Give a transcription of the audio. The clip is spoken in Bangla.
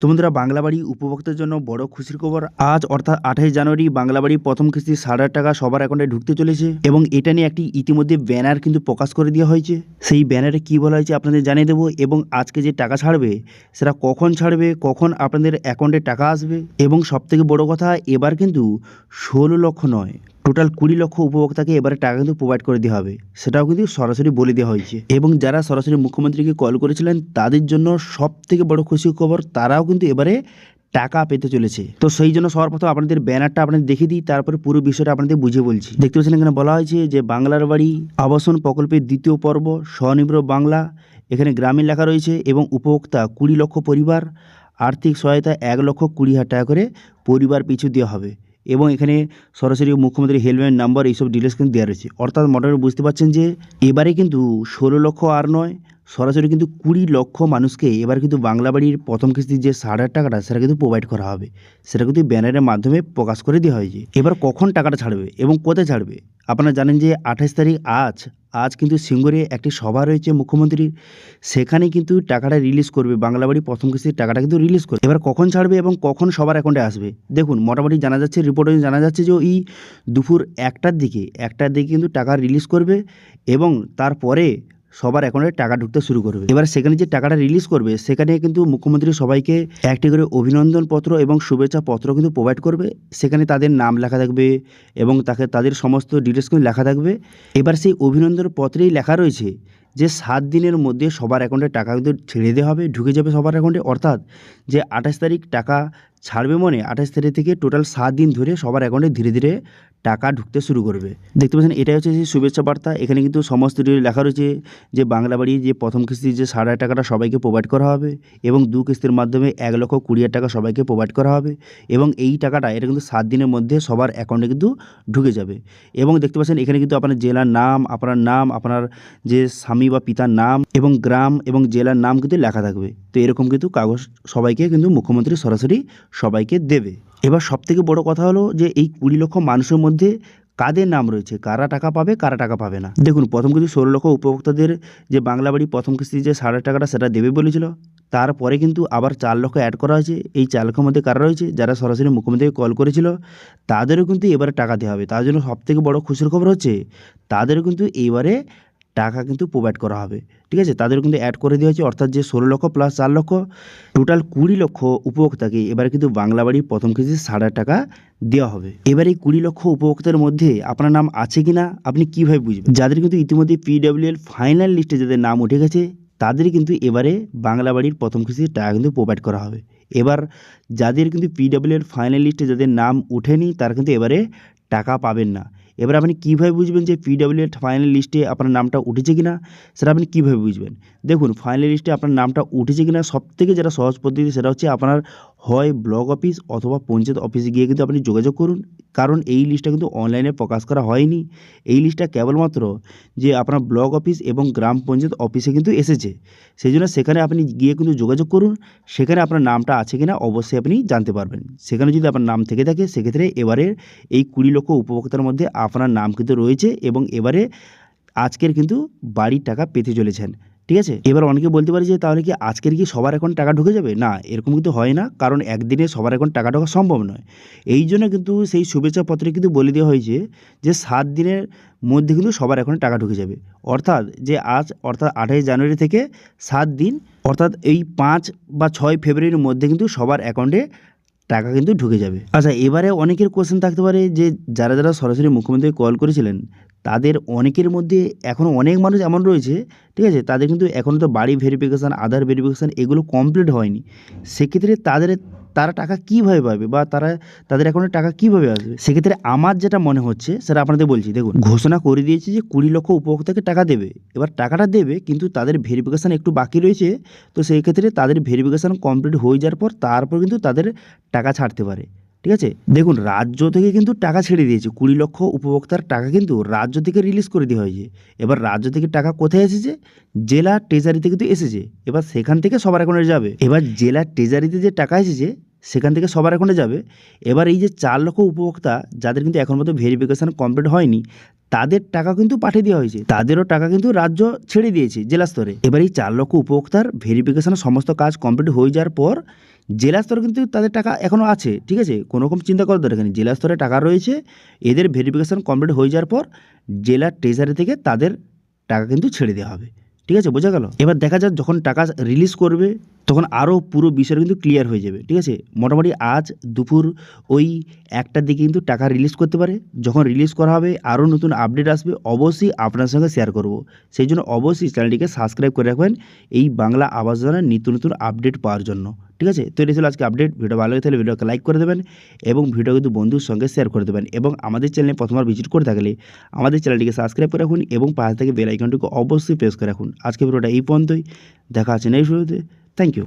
তো বন্ধুরা, বাংলা বাড়ি উপভোক্তার জন্য বড় খুশির খবর। আজ অর্থাৎ 28 জানুয়ারি বাংলা বাড়ি প্রথম কিস্তি 8,500 টাকা সবার অ্যাকাউন্টে ঢুকতে চলেছে এবং এটা নিয়ে একটি ইতিমধ্যে ব্যানার কিন্তু প্রকাশ করে দেওয়া হয়েছে। সেই ব্যানারে কি বলা হয়েছে আপনাদের জানিয়ে দেবো এবং আজকে যে টাকা ছাড়বে সেটা কখন ছাড়বে, কখন আপনাদের অ্যাকাউন্টে টাকা আসবে এবং সবথেকে বড় কথা, এবার কিন্তু 16 লক্ষ নয়, টোটাল 20 লক্ষ উপভোক্তাকে এবারে টাকা কিন্তু প্রোভাইড করে দেওয়া হবে, সেটাও কিন্তু সরাসরি বলে দেওয়া হয়েছে। এবং যারা সরাসরি মুখ্যমন্ত্রীকে কল করেছিলেন তাদের জন্য সব থেকে বড় খুশির খবর, তারাও কিন্তু এবারে টাকা পেতে চলেছে। তো সেই জন্য সবার প্রথম আপনাদের ব্যানারটা আপনাদের দেখে দিই, তারপরে পুরো বিষয়টা আপনাদের বুঝিয়ে বলছি। দেখতে পাচ্ছেন এখানে বলা হয়েছে যে বাংলার বাড়ি আবাসন প্রকল্পের দ্বিতীয় পর্ব স্বনির্ভর বাংলা, এখানে গ্রামীণ লেখা রয়েছে এবং উপভোক্তা 20 লক্ষ পরিবার, আর্থিক সহায়তা 1,20,000 টাকা করে পরিবার পিছু দেওয়া হবে এবং এখানে সরাসরি মুখ্যমন্ত্রী হেল্পলাইন নাম্বার এইসব ডিটেলস কিন্তু দেওয়া রয়েছে। অর্থাৎ মোটামুটি বুঝতে পারছেন যে এবারে কিন্তু 16 লক্ষ আর নয়, সরাসরি কিন্তু 20 লক্ষ মানুষকে এবার কিন্তু বাংলা বাড়ির প্রথম কিস্তির যে 8,500 টাকাটা সেটা কিন্তু প্রোভাইড করা হবে। সেটা কিন্তু ব্যানারের মাধ্যমে প্রকাশ করে দেওয়া হয়েছে। এবার কখন টাকাটা ছাড়বে এবং কোথায় ছাড়বে আপনারা জানেন যে 28 তারিখ আজ কিন্তু সিঙ্গুরে একটি সভা রয়েছে মুখ্যমন্ত্রীর, সেখানে কিন্তু টাকাটা রিলিজ করবে, বাংলা বাড়ি প্রথম কিস্তির টাকাটা কিন্তু রিলিজ করবে। এবার কখন ছাড়বে এবং কখন সবার অ্যাকাউন্টে আসবে দেখুন, মোটামুটি জানা যাচ্ছে, রিপোর্টে জানা যাচ্ছে যে এই দুপুর 1টার দিকে কিন্তু টাকা রিলিজ করবে এবং তারপরে সবার অ্যাকাউন্টে টাকা ঢুকতে শুরু করবে। এবার সেখানে যে টাকাটা রিলিজ করবে সেখানে কিন্তু মুখ্যমন্ত্রী সবাইকে একটি করে অভিনন্দন পত্র এবং শুভেচ্ছা পত্র কিন্তু প্রোভাইড করবে। সেখানে তাদের নাম লেখা থাকবে এবং তাদের সমস্ত ডিটেলস কিন্তু লেখা থাকবে। এবার সেই অভিনন্দন পত্রেই লেখা রয়েছে যে 7 দিনের মধ্যে সবার অ্যাকাউন্টে টাকা কিন্তু ছেড়ে দেওয়া হবে, ঢুকে যাবে সবার অ্যাকাউন্টে। অর্থাৎ যে 28 তারিখ টাকা ছাড়বে, 28 তারিখ থেকে টোটাল 7 দিন ধরে সবার অ্যাকাউন্টে ধীরে ধীরে টাকা ঢুকতে শুরু করবে। দেখতে পাচ্ছেন এটাই হচ্ছে সেই শুভেচ্ছা বার্তা। এখানে কিন্তু সমস্ত ডিটেল লেখা রয়েছে যে বাংলা বাড়ি যে প্রথম কিস্তির যে 8,500 টাকাটা সবাইকে প্রোভাইড করা হবে এবং 2 কিস্তির মাধ্যমে 1,20,000 টাকা সবাইকে প্রোভাইড করা হবে এবং এই টাকাটা এটা কিন্তু 7 দিনের মধ্যে সবার অ্যাকাউন্টে কিন্তু ঢুকে যাবে। এবং দেখতে পাচ্ছেন এখানে কিন্তু আপনার জেলার নাম, আপনার যে স্বামী বা পিতার নাম এবং গ্রাম এবং জেলার নাম কিন্তু লেখা থাকবে। তো এরকম কিন্তু কাগজ সবাইকে কিন্তু মুখ্যমন্ত্রী সরাসরি সবাইকে দেবে। এবার সবথেকে বড় কথা হলো যে এই 20 লক্ষ মানুষের মধ্যে কাদের নাম রয়েছে, কারা টাকা পাবে কারা টাকা পাবে না। দেখুন, প্রথম কিন্তু 16 লক্ষ উপভোক্তাদের যে বাংলা বাড়ি প্রথম কিস্তি যে 8,500 টাকাটা সেটা দেবে বলেছিল, তারপরে কিন্তু আবার 4 লক্ষ অ্যাড করা হয়েছে। এই 4 লক্ষের মধ্যে কারা রয়েছে, যারা সরাসরি মুখ্যমন্ত্রীকে কল করেছিল তাদেরও কিন্তু এবারে টাকা দেওয়া হবে। তার জন্য সবথেকে বড় খুশির খবর হচ্ছে তাদেরও কিন্তু এইবারে টাকা কিন্তু প্রোভাইড করা হবে। ঠিক আছে, তাদের কিন্তু অ্যাড করে দেওয়া হয়েছে। অর্থাৎ যে 16 লক্ষ প্লাস 4 লক্ষ টোটাল 20 লক্ষ উপভোক্তাকে এবারে কিন্তু বাংলা বাড়ির প্রথম কিস্তি 8,500 টাকা দেওয়া হবে। এবার এই 20 লক্ষ উপভোক্তার মধ্যে আপনার নাম আছে কিনা আপনি কীভাবে বুঝবেন? যাদের কিন্তু ইতিমধ্যে PWL ফাইনাল লিস্টে যাদের নাম উঠে গেছে তাদের কিন্তু এবারে বাংলা বাড়ির প্রথম কিস্তির টাকা কিন্তু প্রোভাইড করা হবে। এবার যাদের কিন্তু PWL ফাইনাল লিস্টে যাদের নাম উঠেনি তারা কিন্তু এবারে টাকা পাবেন না। এবার আপনি কীভাবে বুঝবেন যে PWL ফাইনাল লিস্টে আপনার নামটা উঠেছে কিনা, সেটা আপনি কীভাবে বুঝবেন? দেখুন, ফাইনাল লিস্টে আপনার নামটা উঠেছে কিনা সবথেকে যেটা সহজ পদ্ধতি সেটা হচ্ছে আপনার হয় ব্লক অফিস অথবা পঞ্চায়েত অফিসে গিয়ে কিন্তু আপনি যোগাযোগ করুন। কারণ এই লিস্টটা কিন্তু অনলাইনে প্রকাশ করা হয়নি। এই লিস্টটা কেবলমাত্র যে আপনার ব্লক অফিস এবং গ্রাম পঞ্চায়েত অফিসে কিন্তু এসেছে। সেই জন্য সেখানে আপনি গিয়ে কিন্তু যোগাযোগ করুন। সেখানে আপনার নামটা আছে কিনা অবশ্যই আপনি জানতে পারবেন। সেখানে যদি আপনার নাম থেকে থাকে সেক্ষেত্রে এবারে এই 20 লক্ষ উপভোক্তার মধ্যে আপনার নাম কিন্তু রয়েছে এবং এবারে আজকের কিন্তু বাড়ির টাকা পেতে চলেছেন। ঠিক আছে, এবার অনেকে বলতে পারে যে তাহলে কি আজকের কি সবার এখন টাকা ঢুকে যাবে? না, এরকম কিন্তু হয় না, কারণ একদিনে সবার এখন টাকা ঢোকা সম্ভব নয়। এই জন্য কিন্তু সেই শুভেচ্ছা পত্রে কিন্তু বলে দেওয়া হয়েছে যে 7 দিনের মধ্যে কিন্তু সবার এখন টাকা ঢুকে যাবে। অর্থাৎ যে অর্থাৎ 28 জানুয়ারি থেকে 7 দিন, অর্থাৎ এই 5 বা 6 ফেব্রুয়ারির মধ্যে কিন্তু সবার অ্যাকাউন্টে টাকা কিন্তু ঢুকে যাবে। আচ্ছা, এবারে অনেকের কোশ্চেন থাকতে পারে যে যারা সরাসরি মুখ্যমন্ত্রীকে কল করেছিলেন তাদের অনেকের মধ্যে এখনও অনেক মানুষ এমন রয়েছে, ঠিক আছে, তাদের কিন্তু এখনও তো বাড়ি ভেরিফিকেশান, আধার ভেরিফিকেশান এগুলো কমপ্লিট হয়নি। সেক্ষেত্রে তারা টাকা কীভাবে পাবে বা তাদের অ্যাকাউন্টে টাকা কীভাবে আসবে? সেক্ষেত্রে আমার যেটা মনে হচ্ছে সেটা আপনাদের বলছি। দেখুন, ঘোষণা করে দিয়েছে যে 20 লক্ষ উপভোক্তাকে টাকা দেবে। এবার টাকাটা দেবে কিন্তু তাদের ভেরিফিকেশান একটু বাকি রয়েছে। তো সেই ক্ষেত্রে তাদের ভেরিফিকেশান কমপ্লিট হয়ে যাওয়ার পর তারপর কিন্তু তাদের টাকা ছাড়তে পারে। ঠিক আছে, দেখুন, রাজ্য থেকে কিন্তু টাকা ছেড়ে দিয়েছে। 20 লক্ষ উপভোক্তার টাকা কিন্তু রাজ্য থেকে রিলিজ করে দেওয়া হয়েছে। এবার রাজ্য থেকে টাকা কোথায় এসেছে? জেলা ট্রেজারিতে কিন্তু এসেছে। এবার সেখান থেকে সবার অ্যাকাউন্টে যাবে। এবার জেলা ট্রেজারিতে যে টাকা এসেছে সেখান থেকে সবার অ্যাকাউন্টে যাবে। এবার এই যে 4 লক্ষ উপভোক্তা যাদের কিন্তু এখন মতো ভেরিফিকেশান কমপ্লিট হয়নি, তাদের টাকা কিন্তু পাঠিয়ে দেওয়া হয়েছে, তাদেরও টাকা কিন্তু রাজ্য ছেড়ে দিয়েছে জেলা স্তরে। এবার এই 4 লক্ষ উপভোক্তার ভেরিফিকেশানের সমস্ত কাজ কমপ্লিট হয়ে যাওয়ার পর জেলা স্তরে কিন্তু তাদের টাকা এখনও আছে, ঠিক আছে, কোনো রকম চিন্তা করার দরকার নেই, জেলা স্তরে টাকা রয়েছে। এদের ভেরিফিকেশান কমপ্লিট হয়ে যাওয়ার পর জেলা ট্রেজারি থেকে তাদের টাকা কিন্তু ছেড়ে দেওয়া হবে, ঠিক আছে, বোঝা গেল। এবার দেখা যাক যখন টাকা রিলিজ করবে তখন আরও পুরো বিষয়টা কিন্তু ক্লিয়ার হয়ে যাবে, ঠিক আছে। মোটামুটি আজ দুপুর ওই 1টার দিকে কিন্তু টাকা রিলিজ করতে পারে। যখন রিলিজ করা হবে আরও নতুন আপডেট আসবে, অবশ্যই আপনার সঙ্গে শেয়ার করব। সেই জন্য অবশ্যই চ্যানেলটিকে সাবস্ক্রাইব করে রাখবেন এই বাংলা আবাস যোজনার নিত্য নতুন আপডেট পাওয়ার জন্য, ঠিক আছে। তো এটা ছিল আজকে আপডেট। ভিডিও ভালো লাগে তাহলে ভিডিওকে লাইক করে দেবেন এবং ভিডিও কিন্তু বন্ধুর সঙ্গে শেয়ার করে দেবেন, এবং আমাদের চ্যানেলে প্রথমবার ভিজিট করে থাকলে আমাদের চ্যানেলটিকে সাবস্ক্রাইব করে রাখুন এবং পাশে থেকে বেল আইকনটিকে অবশ্যই প্রেস করে রাখুন। আজকে ভিডিওটা এই পর্যন্তই, দেখা আছে নেক্সট ভিডিওতে। Thank you.